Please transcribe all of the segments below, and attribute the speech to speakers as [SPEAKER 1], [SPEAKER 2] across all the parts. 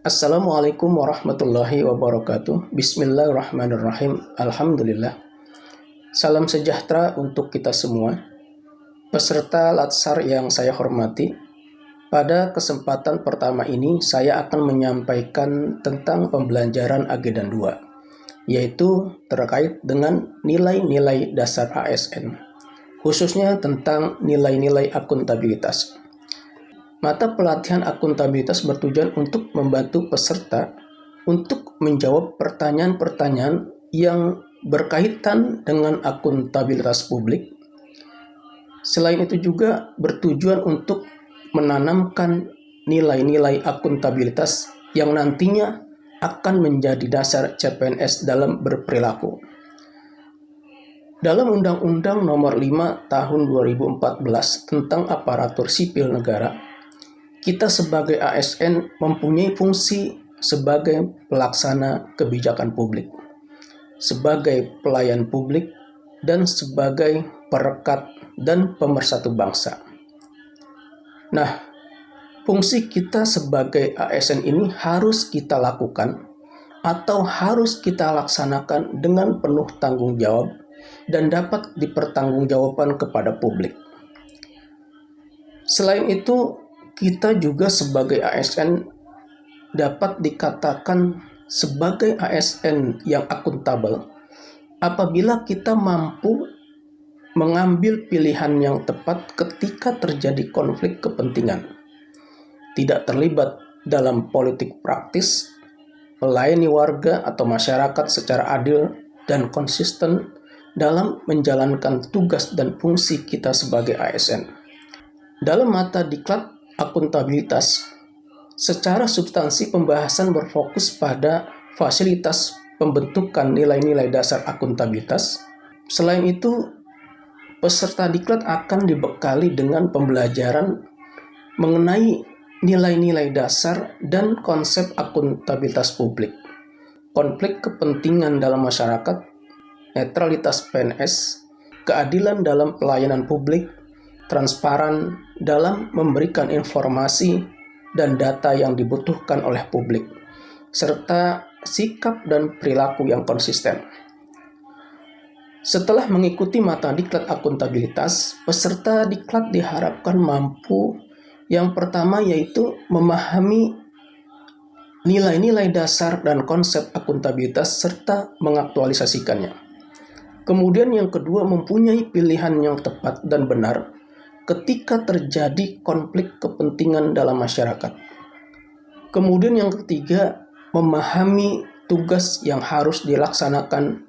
[SPEAKER 1] Assalamualaikum warahmatullahi wabarakatuh. Bismillahirrahmanirrahim. Alhamdulillah. Salam sejahtera untuk kita semua. Peserta Latsar yang saya hormati, pada kesempatan pertama ini saya akan menyampaikan tentang pembelajaran agenda 2, yaitu terkait dengan nilai-nilai dasar ASN, khususnya tentang nilai-nilai akuntabilitas. Mata pelatihan akuntabilitas bertujuan untuk membantu peserta untuk menjawab pertanyaan-pertanyaan yang berkaitan dengan akuntabilitas publik. Selain itu juga bertujuan untuk menanamkan nilai-nilai akuntabilitas yang nantinya akan menjadi dasar CPNS dalam berperilaku. Dalam Undang-Undang Nomor 5 Tahun 2014 tentang Aparatur Sipil Negara, kita sebagai ASN mempunyai fungsi sebagai pelaksana kebijakan publik, sebagai pelayan publik, dan sebagai perekat dan pemersatu bangsa. Nah, fungsi kita sebagai ASN ini harus kita lakukan atau harus kita laksanakan dengan penuh tanggung jawab dan dapat dipertanggungjawabkan kepada publik. Selain itu, kita juga sebagai ASN dapat dikatakan sebagai ASN yang akuntabel apabila kita mampu mengambil pilihan yang tepat ketika terjadi konflik kepentingan, tidak terlibat dalam politik praktis, melayani warga atau masyarakat secara adil dan konsisten dalam menjalankan tugas dan fungsi kita sebagai ASN. Dalam mata diklat akuntabilitas, secara substansi pembahasan berfokus pada fasilitas pembentukan nilai-nilai dasar akuntabilitas. Selain itu, peserta diklat akan dibekali dengan pembelajaran mengenai nilai-nilai dasar dan konsep akuntabilitas publik, konflik kepentingan dalam masyarakat, netralitas PNS, keadilan dalam pelayanan publik, transparan dalam memberikan informasi dan data yang dibutuhkan oleh publik, serta sikap dan perilaku yang konsisten. Setelah mengikuti mata diklat akuntabilitas, peserta diklat diharapkan mampu yang pertama yaitu memahami nilai-nilai dasar dan konsep akuntabilitas serta mengaktualisasikannya. Kemudian yang kedua, mempunyai pilihan yang tepat dan benar ketika terjadi konflik kepentingan dalam masyarakat. Kemudian yang ketiga, memahami tugas yang harus dilaksanakan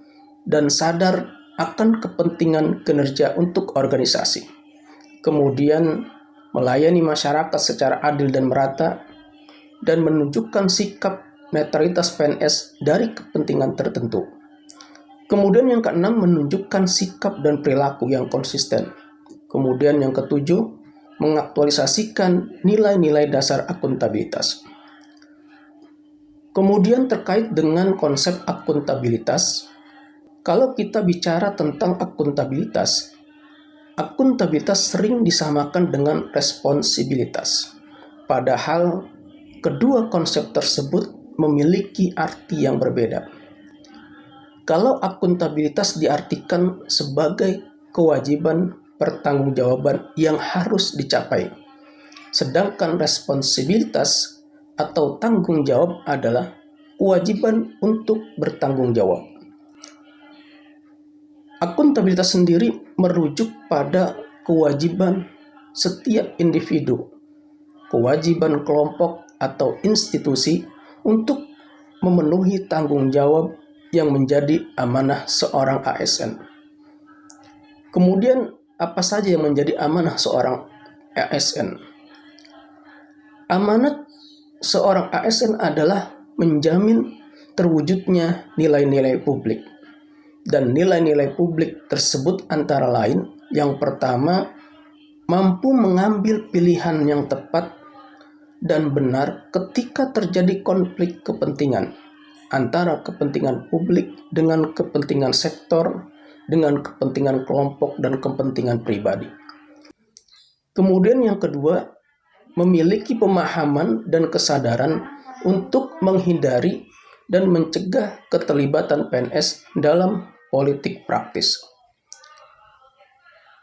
[SPEAKER 1] dan sadar akan kepentingan kinerja untuk organisasi. Kemudian melayani masyarakat secara adil dan merata dan menunjukkan sikap netralitas PNS dari kepentingan tertentu. Kemudian yang keenam, menunjukkan sikap dan perilaku yang konsisten. Kemudian yang ketujuh, mengaktualisasikan nilai-nilai dasar akuntabilitas. Kemudian terkait dengan konsep akuntabilitas, kalau kita bicara tentang akuntabilitas sering disamakan dengan responsibilitas. Padahal kedua konsep tersebut memiliki arti yang berbeda. Kalau akuntabilitas diartikan sebagai kewajiban pertanggungjawaban yang harus dicapai, sedangkan responsibilitas atau tanggung jawab adalah kewajiban untuk bertanggung jawab. Akuntabilitas sendiri merujuk pada kewajiban setiap individu, kewajiban kelompok atau institusi untuk memenuhi tanggung jawab yang menjadi amanah seorang ASN. Kemudian apa saja yang menjadi amanah seorang ASN? Amanat seorang ASN adalah menjamin terwujudnya nilai-nilai publik. Dan nilai-nilai publik tersebut antara lain, yang pertama, mampu mengambil pilihan yang tepat dan benar ketika terjadi konflik kepentingan antara kepentingan publik dengan kepentingan sektor, dengan kepentingan kelompok dan kepentingan pribadi. Kemudian yang kedua, memiliki pemahaman dan kesadaran untuk menghindari dan mencegah keterlibatan PNS dalam politik praktis.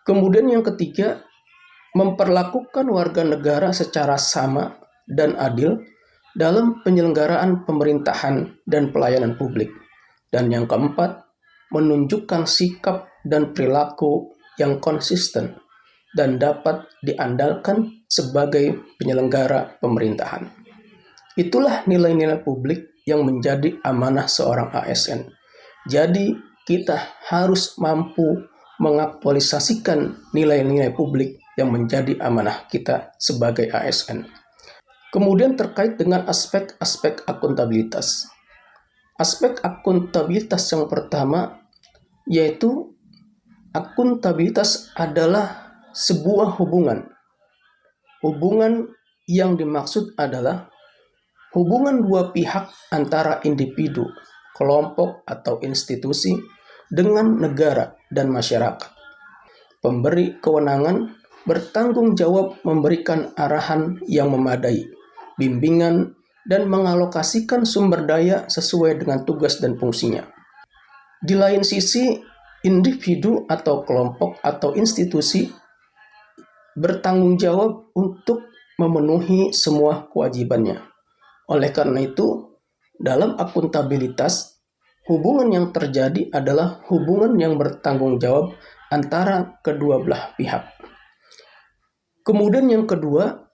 [SPEAKER 1] Kemudian yang ketiga, memperlakukan warga negara secara sama dan adil dalam penyelenggaraan pemerintahan dan pelayanan publik. Dan yang keempat, menunjukkan sikap dan perilaku yang konsisten dan dapat diandalkan sebagai penyelenggara pemerintahan. Itulah nilai-nilai publik yang menjadi amanah seorang ASN. Jadi, kita harus mampu mengaktualisasikan nilai-nilai publik yang menjadi amanah kita sebagai ASN. Kemudian terkait dengan aspek-aspek akuntabilitas. Aspek akuntabilitas yang pertama yaitu akuntabilitas adalah sebuah hubungan. Hubungan yang dimaksud adalah hubungan dua pihak antara individu, kelompok atau institusi dengan negara dan masyarakat. Pemberi kewenangan bertanggung jawab memberikan arahan yang memadai, bimbingan, dan mengalokasikan sumber daya sesuai dengan tugas dan fungsinya. Di lain sisi, individu atau kelompok atau institusi bertanggung jawab untuk memenuhi semua kewajibannya. Oleh karena itu, dalam akuntabilitas, hubungan yang terjadi adalah hubungan yang bertanggung jawab antara kedua belah pihak. Kemudian yang kedua,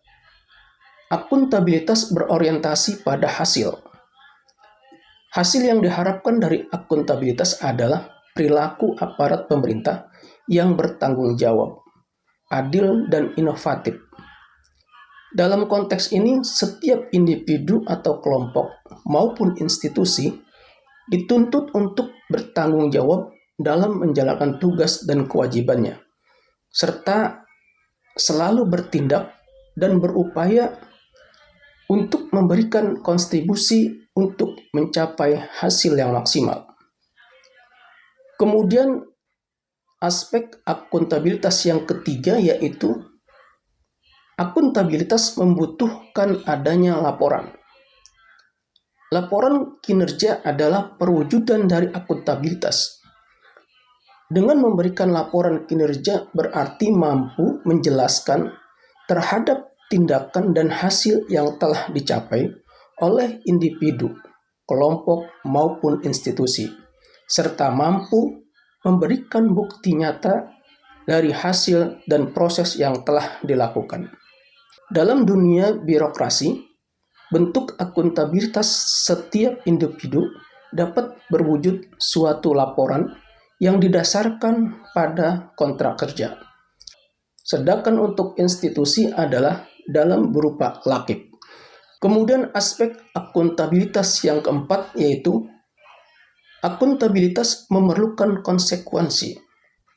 [SPEAKER 1] akuntabilitas berorientasi pada hasil. Hasil yang diharapkan dari akuntabilitas adalah perilaku aparat pemerintah yang bertanggung jawab, adil, dan inovatif. Dalam konteks ini, setiap individu atau kelompok maupun institusi dituntut untuk bertanggung jawab dalam menjalankan tugas dan kewajibannya, serta selalu bertindak dan berupaya untuk memberikan kontribusi untuk mencapai hasil yang maksimal. Kemudian aspek akuntabilitas yang ketiga yaitu akuntabilitas membutuhkan adanya laporan. Laporan kinerja adalah perwujudan dari akuntabilitas. Dengan memberikan laporan kinerja berarti mampu menjelaskan terhadap tindakan dan hasil yang telah dicapai oleh individu, kelompok, maupun institusi, serta mampu memberikan bukti nyata dari hasil dan proses yang telah dilakukan. Dalam dunia birokrasi, bentuk akuntabilitas setiap individu dapat berwujud suatu laporan yang didasarkan pada kontrak kerja. Sedangkan untuk institusi adalah dalam berupa lakip. Kemudian aspek akuntabilitas yang keempat yaitu akuntabilitas memerlukan konsekuensi.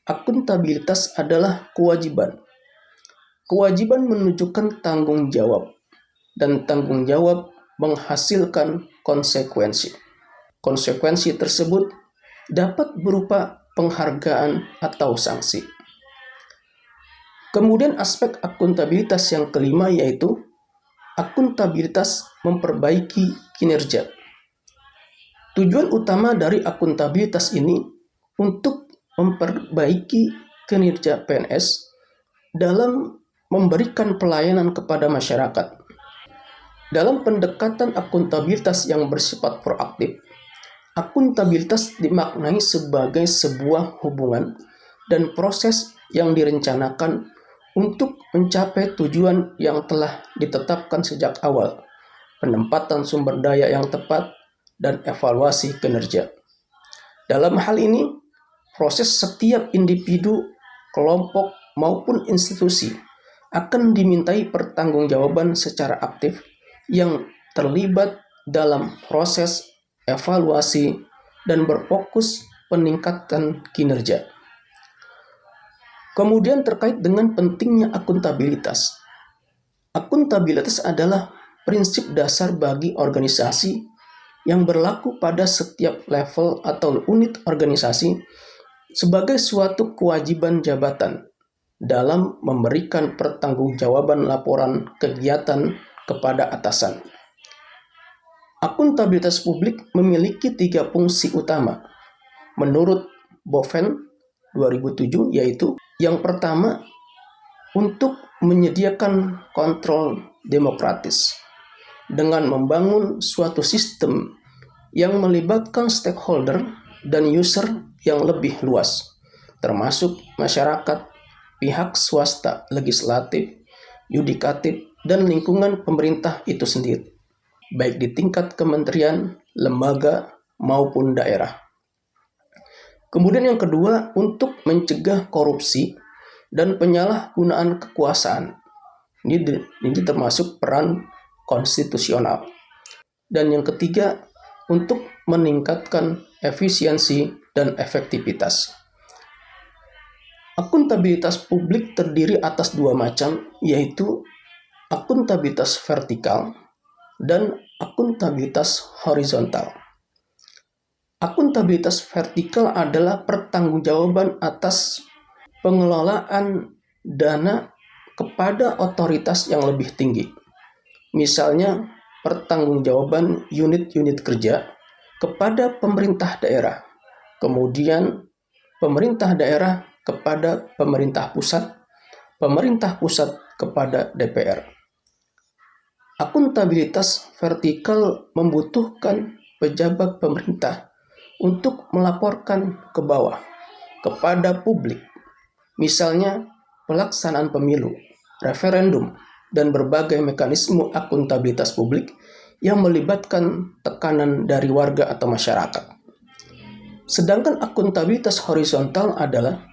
[SPEAKER 1] Akuntabilitas adalah kewajiban. Kewajiban menunjukkan tanggung jawab, dan tanggung jawab menghasilkan konsekuensi. Konsekuensi tersebut dapat berupa penghargaan atau sanksi. Kemudian aspek akuntabilitas yang kelima yaitu akuntabilitas memperbaiki kinerja. Tujuan utama dari akuntabilitas ini untuk memperbaiki kinerja PNS dalam memberikan pelayanan kepada masyarakat. Dalam pendekatan akuntabilitas yang bersifat proaktif, akuntabilitas dimaknai sebagai sebuah hubungan dan proses yang direncanakan untuk mencapai tujuan yang telah ditetapkan sejak awal, penempatan sumber daya yang tepat, dan evaluasi kinerja. Dalam hal ini, proses setiap individu, kelompok, maupun institusi akan dimintai pertanggungjawaban secara aktif yang terlibat dalam proses evaluasi dan berfokus peningkatan kinerja. Kemudian terkait dengan pentingnya akuntabilitas. Akuntabilitas adalah prinsip dasar bagi organisasi yang berlaku pada setiap level atau unit organisasi sebagai suatu kewajiban jabatan dalam memberikan pertanggungjawaban laporan kegiatan kepada atasan. Akuntabilitas publik memiliki 3 fungsi utama. Menurut Boven 2007, yaitu yang pertama, untuk menyediakan kontrol demokratis dengan membangun suatu sistem yang melibatkan stakeholder dan user yang lebih luas, termasuk masyarakat, pihak swasta, legislatif, yudikatif, dan lingkungan pemerintah itu sendiri, baik di tingkat kementerian, lembaga, maupun daerah. Kemudian yang kedua, untuk mencegah korupsi dan penyalahgunaan kekuasaan. Ini termasuk peran konstitusional. Dan yang ketiga, untuk meningkatkan efisiensi dan efektivitas. Akuntabilitas publik terdiri atas 2 macam, yaitu akuntabilitas vertikal dan akuntabilitas horizontal. Akuntabilitas vertikal adalah pertanggungjawaban atas pengelolaan dana kepada otoritas yang lebih tinggi. Misalnya, pertanggungjawaban unit-unit kerja kepada pemerintah daerah, kemudian pemerintah daerah kepada pemerintah pusat kepada DPR. Akuntabilitas vertikal membutuhkan pejabat pemerintah untuk melaporkan ke bawah, kepada publik, misalnya pelaksanaan pemilu, referendum, dan berbagai mekanisme akuntabilitas publik yang melibatkan tekanan dari warga atau masyarakat. Sedangkan akuntabilitas horizontal adalah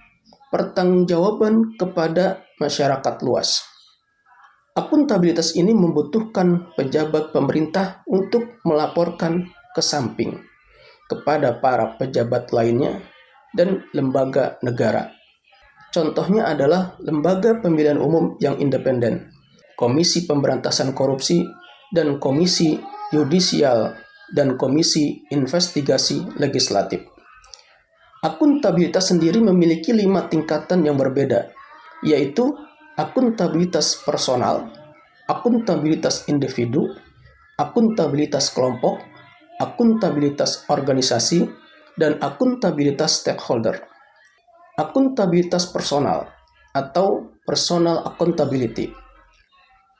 [SPEAKER 1] pertanggungjawaban kepada masyarakat luas. Akuntabilitas ini membutuhkan pejabat pemerintah untuk melaporkan ke samping kepada para pejabat lainnya dan lembaga negara. Contohnya adalah lembaga pemilihan umum yang independen, Komisi Pemberantasan Korupsi, dan Komisi Yudisial, dan Komisi Investigasi Legislatif. Akuntabilitas sendiri memiliki 5 tingkatan yang berbeda, yaitu akuntabilitas personal, akuntabilitas individu, akuntabilitas kelompok, akuntabilitas organisasi, dan akuntabilitas stakeholder. Akuntabilitas personal atau personal accountability.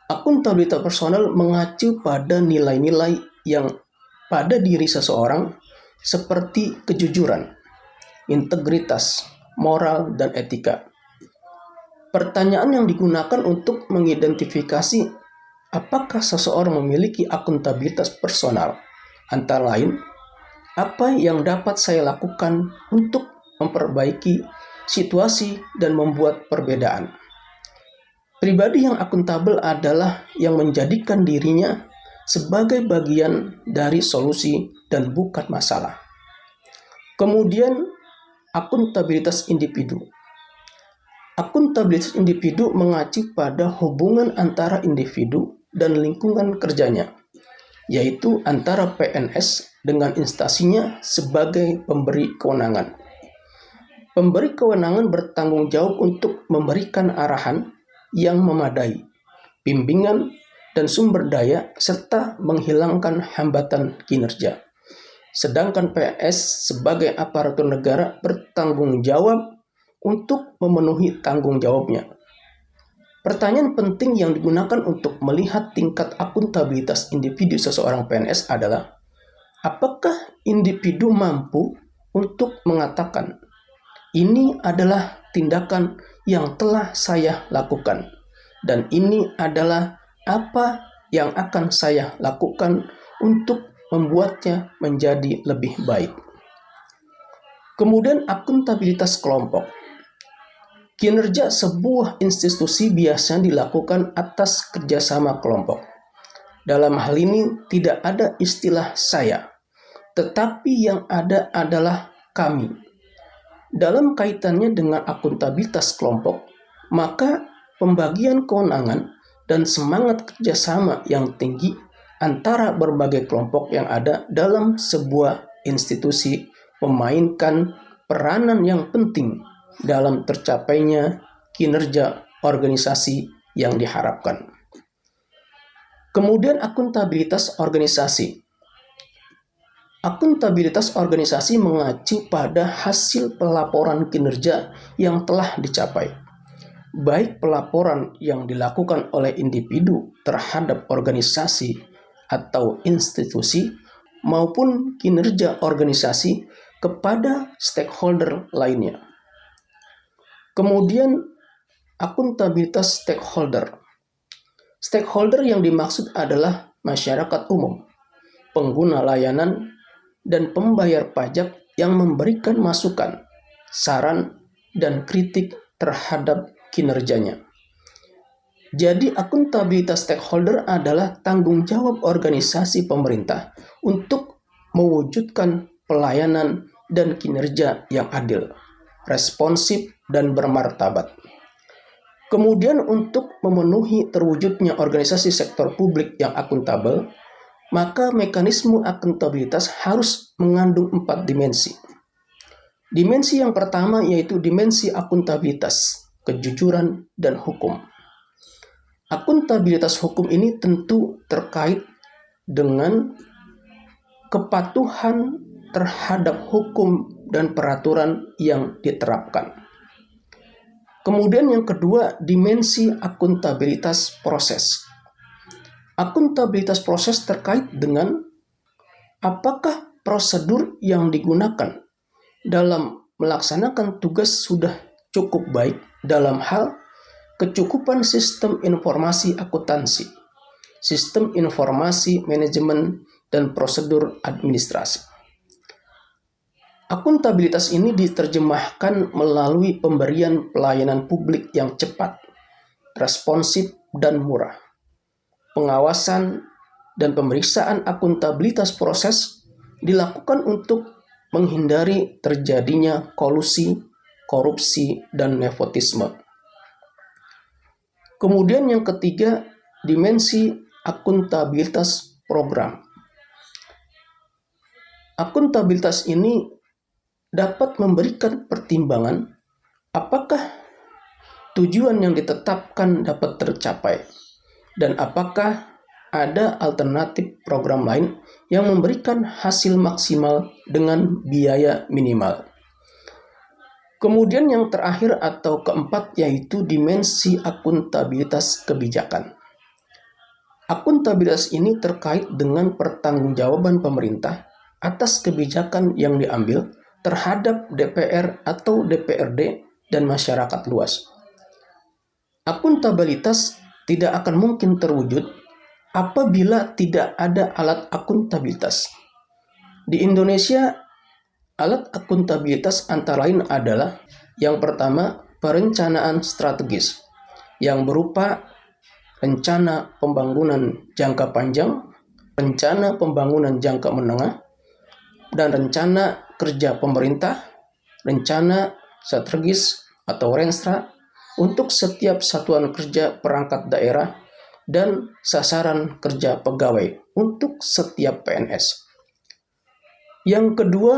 [SPEAKER 1] Akuntabilitas personal mengacu pada nilai-nilai yang pada diri seseorang seperti kejujuran, integritas, moral, dan etika. Pertanyaan yang digunakan untuk mengidentifikasi apakah seseorang memiliki akuntabilitas personal, antara lain, apa yang dapat saya lakukan untuk memperbaiki situasi dan membuat perbedaan. Pribadi yang akuntabel adalah yang menjadikan dirinya sebagai bagian dari solusi dan bukan masalah. Kemudian, akuntabilitas individu. Akuntabilitas individu mengacu pada hubungan antara individu dan lingkungan kerjanya, yaitu antara PNS dengan instansinya sebagai pemberi kewenangan. Pemberi kewenangan bertanggung jawab untuk memberikan arahan yang memadai, bimbingan, dan sumber daya, serta menghilangkan hambatan kinerja. Sedangkan PNS sebagai aparatur negara bertanggung jawab untuk memenuhi tanggung jawabnya. Pertanyaan penting yang digunakan untuk melihat tingkat akuntabilitas individu seseorang PNS adalah, apakah individu mampu untuk mengatakan, ini adalah tindakan yang telah saya lakukan, dan ini adalah apa yang akan saya lakukan untuk membuatnya menjadi lebih baik. Kemudian akuntabilitas kelompok. Kinerja sebuah institusi biasanya dilakukan atas kerjasama kelompok. Dalam hal ini tidak ada istilah saya, tetapi yang ada adalah kami. Dalam kaitannya dengan akuntabilitas kelompok, maka pembagian kewenangan dan semangat kerjasama yang tinggi antara berbagai kelompok yang ada dalam sebuah institusi memainkan peranan yang penting dalam tercapainya kinerja organisasi yang diharapkan. Kemudian akuntabilitas organisasi. Akuntabilitas organisasi mengacu pada hasil pelaporan kinerja yang telah dicapai, baik pelaporan yang dilakukan oleh individu terhadap organisasi atau institusi maupun kinerja organisasi kepada stakeholder lainnya. Kemudian, akuntabilitas stakeholder. Stakeholder yang dimaksud adalah masyarakat umum, pengguna layanan, dan pembayar pajak yang memberikan masukan, saran, dan kritik terhadap kinerjanya. Jadi, akuntabilitas stakeholder adalah tanggung jawab organisasi pemerintah untuk mewujudkan pelayanan dan kinerja yang adil, responsif, dan bermartabat. Kemudian, untuk memenuhi terwujudnya organisasi sektor publik yang akuntabel, maka mekanisme akuntabilitas harus mengandung 4 dimensi. Dimensi yang pertama yaitu dimensi akuntabilitas, kejujuran, dan hukum. Akuntabilitas hukum ini tentu terkait dengan kepatuhan terhadap hukum dan peraturan yang diterapkan. Kemudian yang kedua, dimensi akuntabilitas proses. Akuntabilitas proses terkait dengan apakah prosedur yang digunakan dalam melaksanakan tugas sudah cukup baik dalam hal kecukupan sistem informasi akuntansi, sistem informasi manajemen, dan prosedur administrasi. Akuntabilitas ini diterjemahkan melalui pemberian pelayanan publik yang cepat, responsif, dan murah. Pengawasan dan pemeriksaan akuntabilitas proses dilakukan untuk menghindari terjadinya kolusi, korupsi, dan nepotisme. Kemudian yang ketiga, dimensi akuntabilitas program. Akuntabilitas ini dapat memberikan pertimbangan apakah tujuan yang ditetapkan dapat tercapai, dan apakah ada alternatif program lain yang memberikan hasil maksimal dengan biaya minimal. Kemudian yang terakhir atau keempat yaitu dimensi akuntabilitas kebijakan. Akuntabilitas ini terkait dengan pertanggungjawaban pemerintah atas kebijakan yang diambil terhadap DPR atau DPRD dan masyarakat luas. Akuntabilitas tidak akan mungkin terwujud apabila tidak ada alat akuntabilitas. Di Indonesia, alat akuntabilitas antara lain adalah yang pertama, perencanaan strategis yang berupa rencana pembangunan jangka panjang, rencana pembangunan jangka menengah, dan rencana kerja pemerintah, rencana strategis atau Renstra untuk setiap satuan kerja perangkat daerah, dan sasaran kerja pegawai untuk setiap PNS. Yang kedua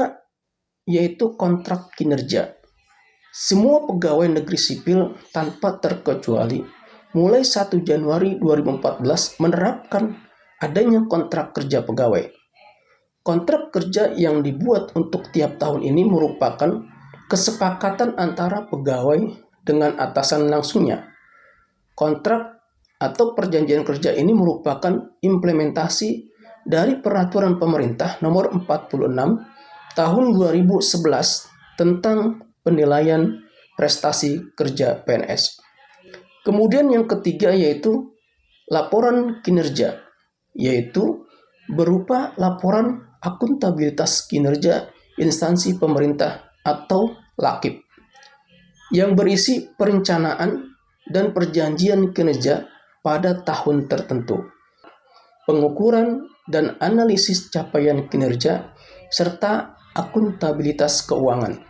[SPEAKER 1] yaitu kontrak kinerja. Semua pegawai negeri sipil tanpa terkecuali mulai 1 Januari 2014 menerapkan adanya kontrak kerja pegawai. Kontrak kerja yang dibuat untuk tiap tahun ini merupakan kesepakatan antara pegawai dengan atasan langsungnya. Kontrak atau perjanjian kerja ini merupakan implementasi dari peraturan pemerintah nomor 46 tahun 2011 tentang penilaian prestasi kerja PNS. Kemudian yang ketiga yaitu laporan kinerja, yaitu berupa laporan akuntabilitas kinerja instansi pemerintah atau LAKIP yang berisi perencanaan dan perjanjian kinerja pada tahun tertentu, pengukuran dan analisis capaian kinerja, serta akuntabilitas keuangan.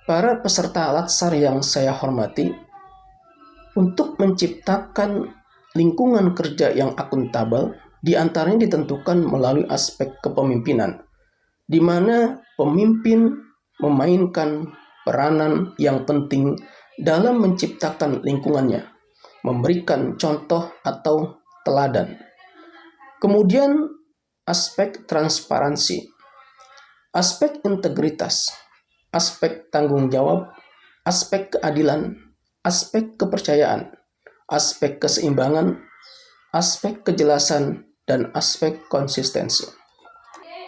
[SPEAKER 1] Para peserta latsar yang saya hormati, untuk menciptakan lingkungan kerja yang akuntabel, diantaranya ditentukan melalui aspek kepemimpinan, di mana pemimpin memainkan peranan yang penting dalam menciptakan lingkungannya, memberikan contoh atau teladan. Kemudian aspek transparansi, Aspek integritas, aspek tanggung jawab, aspek keadilan, aspek kepercayaan, aspek keseimbangan, aspek kejelasan, dan aspek konsistensi.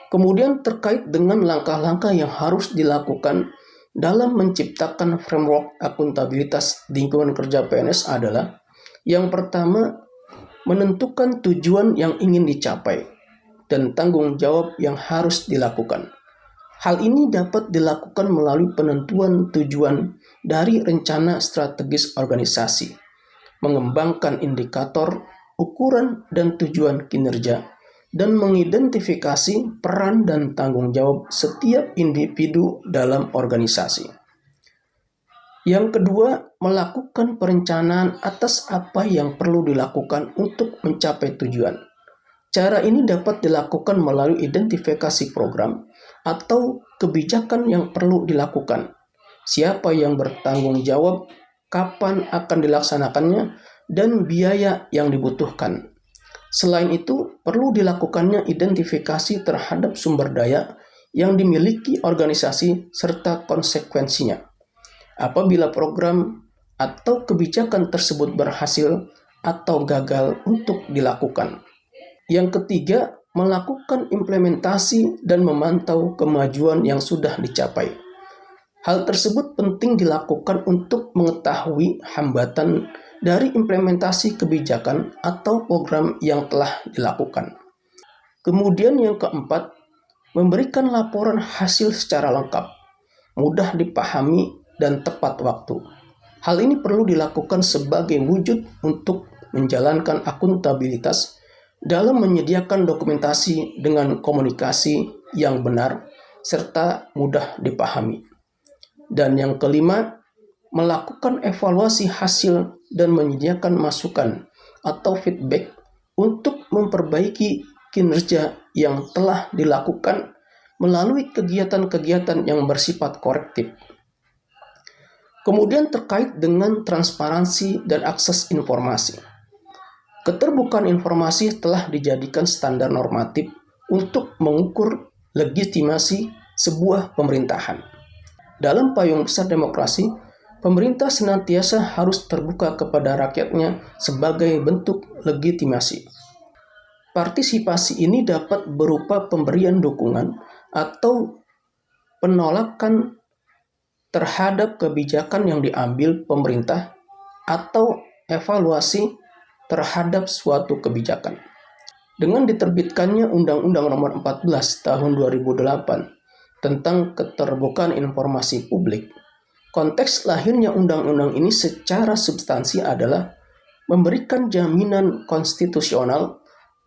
[SPEAKER 1] Kemudian terkait dengan langkah-langkah yang harus dilakukan dalam menciptakan framework akuntabilitas lingkungan kerja PNS adalah yang pertama, menentukan tujuan yang ingin dicapai dan tanggung jawab yang harus dilakukan. Hal ini dapat dilakukan melalui penentuan tujuan dari rencana strategis organisasi, mengembangkan indikator, ukuran, dan tujuan kinerja, dan mengidentifikasi peran dan tanggung jawab setiap individu dalam organisasi. Yang kedua, melakukan perencanaan atas apa yang perlu dilakukan untuk mencapai tujuan. Cara ini dapat dilakukan melalui identifikasi program atau kebijakan yang perlu dilakukan, siapa yang bertanggung jawab, kapan akan dilaksanakannya, dan biaya yang dibutuhkan. Selain itu, perlu dilakukannya identifikasi terhadap sumber daya yang dimiliki organisasi serta konsekuensinya. Apabila program atau kebijakan tersebut berhasil atau gagal untuk dilakukan. Yang ketiga, melakukan implementasi dan memantau kemajuan yang sudah dicapai. Hal tersebut penting dilakukan untuk mengetahui hambatan dari implementasi kebijakan atau program yang telah dilakukan. Kemudian yang keempat, memberikan laporan hasil secara lengkap, mudah dipahami, dan tepat waktu. Hal ini perlu dilakukan sebagai wujud untuk menjalankan akuntabilitas dalam menyediakan dokumentasi dengan komunikasi yang benar serta mudah dipahami. Dan yang kelima, melakukan evaluasi hasil dan menyediakan masukan atau feedback untuk memperbaiki kinerja yang telah dilakukan melalui kegiatan-kegiatan yang bersifat korektif. Kemudian terkait dengan transparansi dan akses informasi. Keterbukaan informasi telah dijadikan standar normatif untuk mengukur legitimasi sebuah pemerintahan. Dalam payung besar demokrasi, pemerintah senantiasa harus terbuka kepada rakyatnya sebagai bentuk legitimasi. Partisipasi ini dapat berupa pemberian dukungan atau penolakan terhadap kebijakan yang diambil pemerintah atau evaluasi terhadap suatu kebijakan. Dengan diterbitkannya Undang-Undang Nomor 14 Tahun 2008 tentang keterbukaan informasi publik, konteks lahirnya undang-undang ini secara substansi adalah memberikan jaminan konstitusional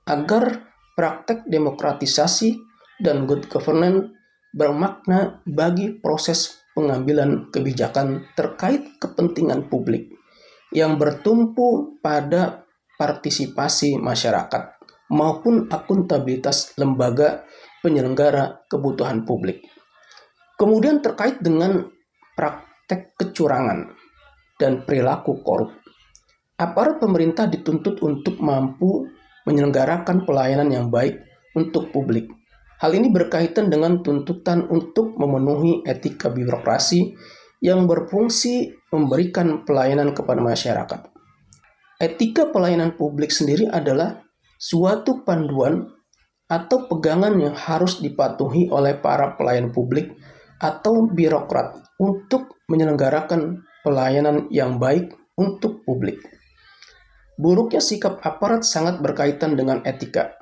[SPEAKER 1] agar praktek demokratisasi dan good governance bermakna bagi proses pengambilan kebijakan terkait kepentingan publik yang bertumpu pada partisipasi masyarakat maupun akuntabilitas lembaga penyelenggara kebutuhan publik. Kemudian terkait dengan praktek kecurangan dan perilaku korup, aparat pemerintah dituntut untuk mampu menyelenggarakan pelayanan yang baik untuk publik. Hal ini berkaitan dengan tuntutan untuk memenuhi etika birokrasi yang berfungsi memberikan pelayanan kepada masyarakat. Etika pelayanan publik sendiri adalah suatu panduan atau pegangan yang harus dipatuhi oleh para pelayan publik atau birokrat untuk menyelenggarakan pelayanan yang baik untuk publik. Buruknya sikap aparat sangat berkaitan dengan etika.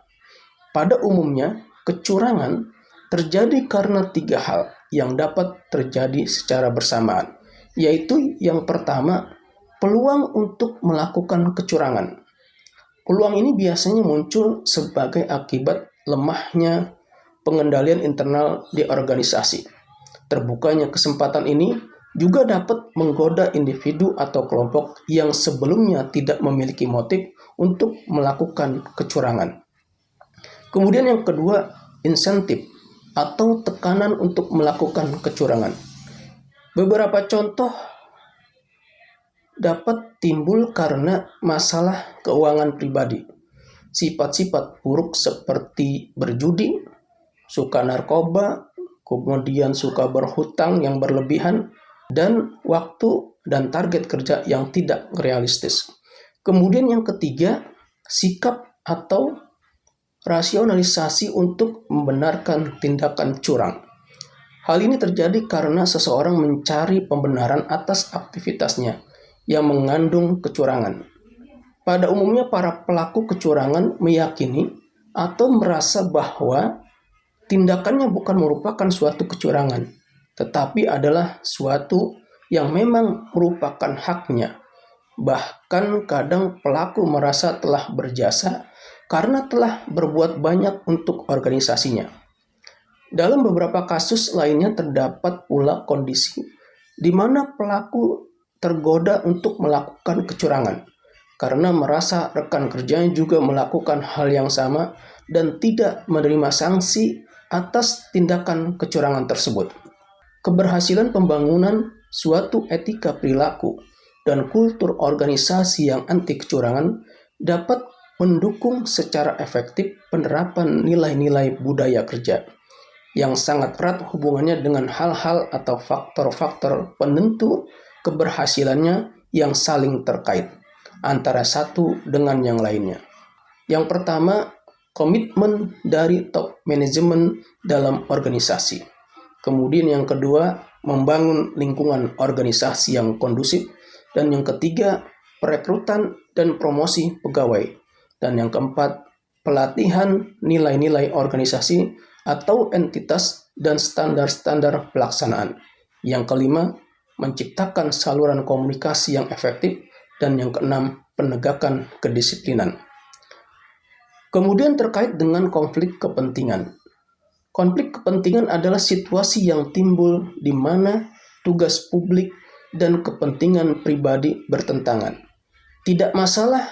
[SPEAKER 1] Pada umumnya, kecurangan terjadi karena 3 hal yang dapat terjadi secara bersamaan, yaitu yang pertama, peluang untuk melakukan kecurangan. Peluang ini biasanya muncul sebagai akibat lemahnya pengendalian internal di organisasi. Terbukanya kesempatan ini juga dapat menggoda individu atau kelompok yang sebelumnya tidak memiliki motif untuk melakukan kecurangan. Kemudian yang kedua, insentif atau tekanan untuk melakukan kecurangan. Beberapa contoh dapat timbul karena masalah keuangan pribadi. Sifat-sifat buruk seperti berjudi, suka narkoba, kemudian suka berhutang yang berlebihan, dan waktu dan target kerja yang tidak realistis. Kemudian yang ketiga, sikap atau rasionalisasi untuk membenarkan tindakan curang. Hal ini terjadi karena seseorang mencari pembenaran atas aktivitasnya yang mengandung kecurangan. Pada umumnya para pelaku kecurangan meyakini atau merasa bahwa tindakannya bukan merupakan suatu kecurangan, tetapi adalah suatu yang memang merupakan haknya. Bahkan kadang pelaku merasa telah berjasa karena telah berbuat banyak untuk organisasinya. Dalam beberapa kasus lainnya terdapat pula kondisi di mana pelaku tergoda untuk melakukan kecurangan karena merasa rekan kerjanya juga melakukan hal yang sama dan tidak menerima sanksi atas tindakan kecurangan tersebut. Keberhasilan pembangunan suatu etika perilaku dan kultur organisasi yang anti kecurangan dapat mendukung secara efektif penerapan nilai-nilai budaya kerja yang sangat erat hubungannya dengan hal-hal atau faktor-faktor penentu keberhasilannya yang saling terkait antara satu dengan yang lainnya. Yang pertama, komitmen dari top manajemen dalam organisasi. Kemudian yang kedua, membangun lingkungan organisasi yang kondusif. Dan yang ketiga, perekrutan dan promosi pegawai. Dan yang keempat, pelatihan nilai-nilai organisasi atau entitas dan standar-standar pelaksanaan. Yang kelima, menciptakan saluran komunikasi yang efektif. Dan yang keenam, penegakan kedisiplinan. Kemudian terkait dengan konflik kepentingan. Konflik kepentingan adalah situasi yang timbul di mana tugas publik dan kepentingan pribadi bertentangan. Tidak masalah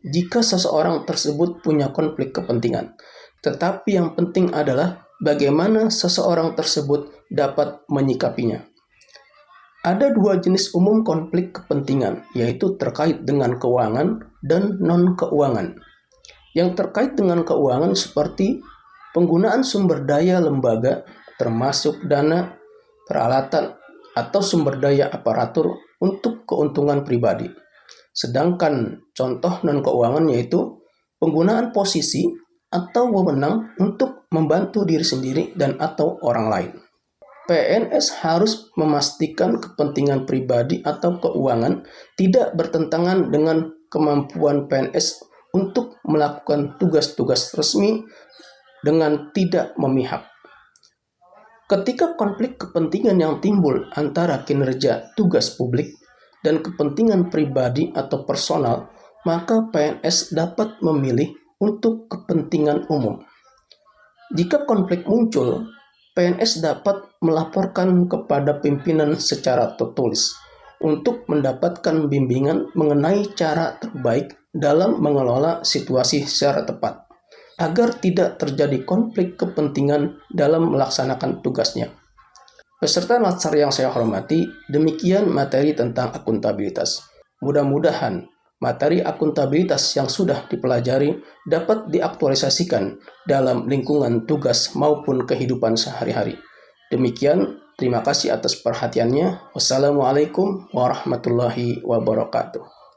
[SPEAKER 1] jika seseorang tersebut punya konflik kepentingan, tetapi yang penting adalah bagaimana seseorang tersebut dapat menyikapinya. Ada dua jenis umum konflik kepentingan, yaitu terkait dengan keuangan dan non-keuangan. Yang terkait dengan keuangan seperti penggunaan sumber daya lembaga, termasuk dana, peralatan, atau sumber daya aparatur untuk keuntungan pribadi. Sedangkan contoh non-keuangan yaitu penggunaan posisi atau wewenang untuk membantu diri sendiri dan atau orang lain. PNS harus memastikan kepentingan pribadi atau keuangan tidak bertentangan dengan kemampuan PNS untuk melakukan tugas-tugas resmi dengan tidak memihak. Ketika konflik kepentingan yang timbul antara kinerja tugas publik dan kepentingan pribadi atau personal, maka PNS dapat memilih untuk kepentingan umum. Jika konflik muncul, PNS dapat melaporkan kepada pimpinan secara tertulis untuk mendapatkan bimbingan mengenai cara terbaik dalam mengelola situasi secara tepat, agar tidak terjadi konflik kepentingan dalam melaksanakan tugasnya. Peserta latsar yang saya hormati, demikian materi tentang akuntabilitas. Mudah-mudahan materi akuntabilitas yang sudah dipelajari dapat diaktualisasikan dalam lingkungan tugas maupun kehidupan sehari-hari. Demikian, terima kasih atas perhatiannya. Wassalamualaikum warahmatullahi wabarakatuh.